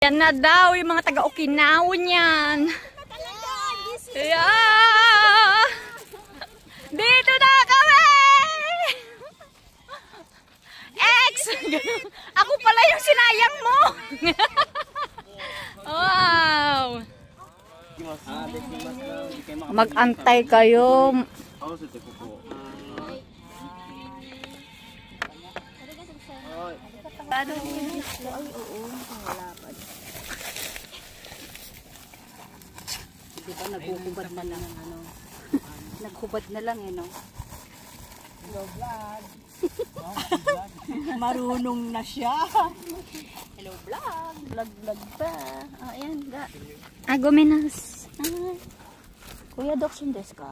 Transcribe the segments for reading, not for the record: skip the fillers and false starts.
Yan na daw yung mga taga-Okinawa niyan. Yeah! Dito na kami! Ex! Ako pala yung sinayang mo! Wow! Mag-antay kayo. Diba nagkukubad na lang ano. Nagkubad na lang no. Hello vlog. Marunong na siya. Hello vlog. Vlog pa. Oh, ayan ga. Agomenas. Kuya Doksin desu ka?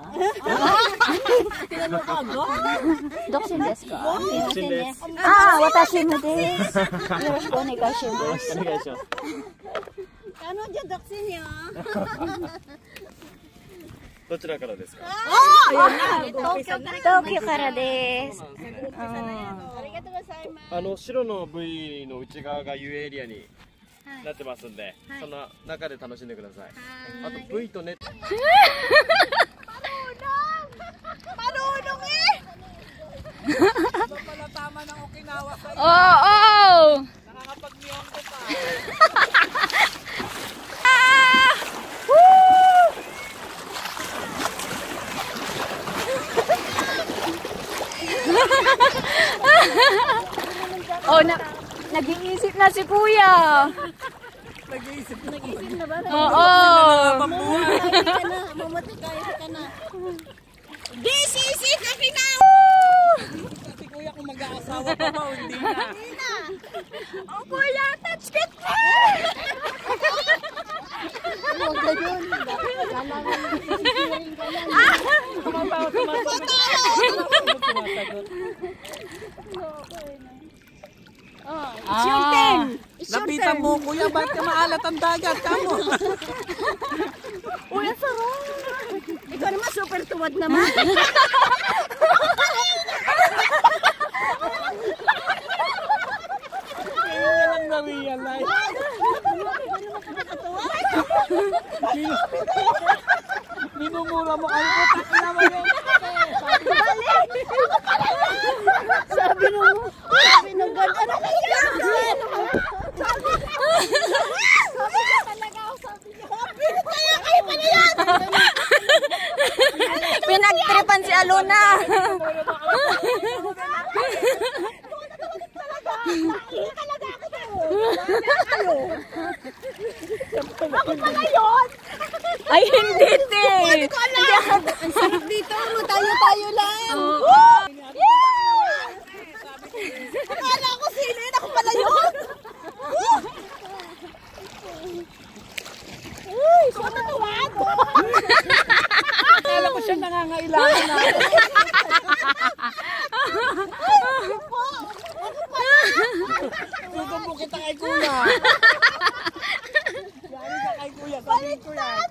Doksin desu ka? Watashi mo desu. Yoroshiku onegaishimasu desu. Ano dyan Doksin niya? どちらからですか？東京からです。白の部位の内側が U エリアになってますんで、その中で楽しんでください。あと部位とネット。Marunong eh! Pala tama ng Okinawa sa'yo. Oo! Nakakapag-miyong ko pa. Oh, nag-iisip na si Kuya. Nag-iisip na ba? Oo. Mamatay ka na. This is it, Okinawa! Si Kuya kung mag-aasawa pa ba, hindi na. Oh, Kuya, touch kita! Huwag na yun. It's your turn. Lapitan mo, Kuya, ba't ka maalat ang dagat? Kamo. Uy, ang sarap. Ikaw naman, super tuwad naman. Kaya lang na-realize. Minumura mo kayo po. Taki naman yun. Sabi nung ganda na yan. Sabi niya talaga ako. Sabi niya. Pilit kaya kayo pala yan. Pinagtripan si Alona. Ako pala yun. Ay, hindi, te. Ang sarap dito. Tayo-tayo lang. Akala ko sino yun. Ako pala yun. Uy, siya natuwad. Akala ko siya nangangailangan na. Susumbong kita kay Kuya. Yari ka kay Kuya. Sabihin ko yan.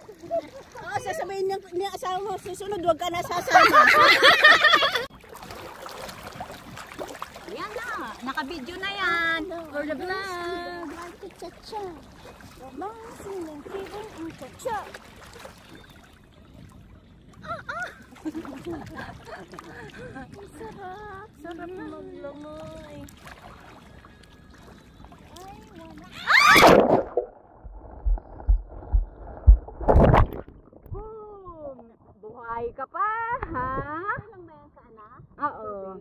Sasabihin niya asawa mo. Susunod, huwag ka na sasama. Yan na. Naka-video na yan. For the vlog. Cha-cha. Romancing ng feeling ang cha-cha. Sarap. Sarap maglamoy. Buhay ka pa, ha? Ilang ba yan sa anak? Oo.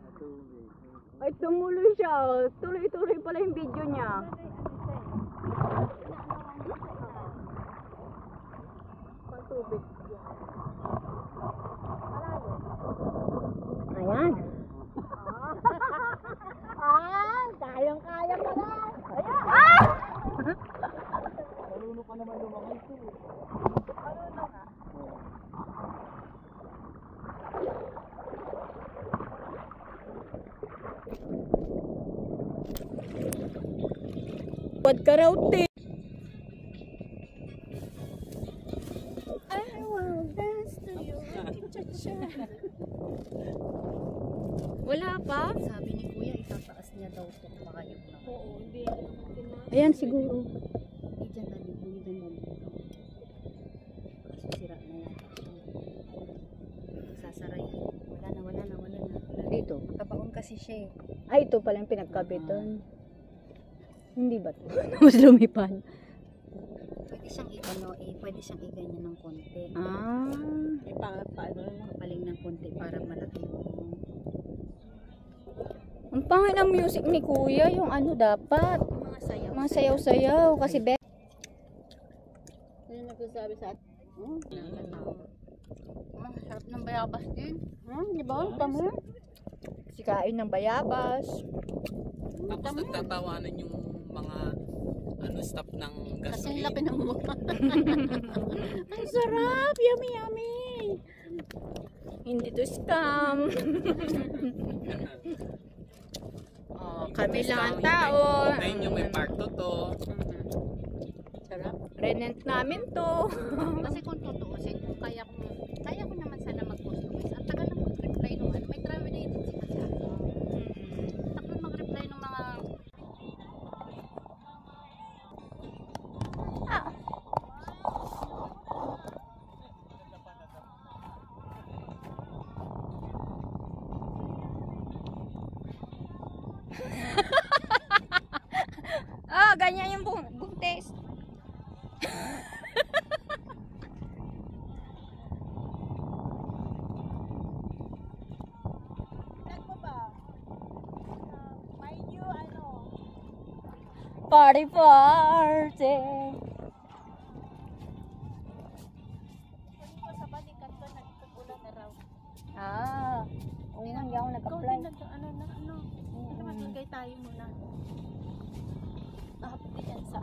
Ay, tumuloy siya. Tuloy-tuloy pala yung video niya. Pantubig. Ayan. Kayang-kaya pala. Ayan. Marunong ka naman lumakay ito. Marunong ka. Wad ka raw, te. I will dance to you. Cha-cha. Wala pa? Sabi ni Kuya, itataas niya daw ito. Baka yung Ayan siguro. siya eh. Ay, ito pala yung pinagkabitan. Hindi ba ito? Mas lumipan. Pwede siyang i-ano eh, pwede siyang i-ganyan ng konti. Ah. Paano paling ng konti para malaki yung Ang pangit ng music ni Kuya, yung ano dapat. mga sayaw. Mga sayaw-sayaw. Kasi Yung nagsasabi sa atin. Sarap ng bayabas din. di ba? Tama. Sikain ng bayabas. Tapos nagtatawanan yung mga staff ng Kasi ang gasoline. laki ng mukha. Ang sarap! Yummy, yummy! Hindi to scam. Kami lang ang tao. Ngayon yung may part to. Sarap. Renent namin to. Kasi kung tutuusin, kung kaya ko naman sana mag-customize. Ang tagal ng mag-reply nung ano. May travel agency kasi ako. Tagal mag-reply nung mga... Ganyan yung buntes. Party party. Ah, oo nga, hindi ako nag-apply. Maglagay tayo muna. Update yan sa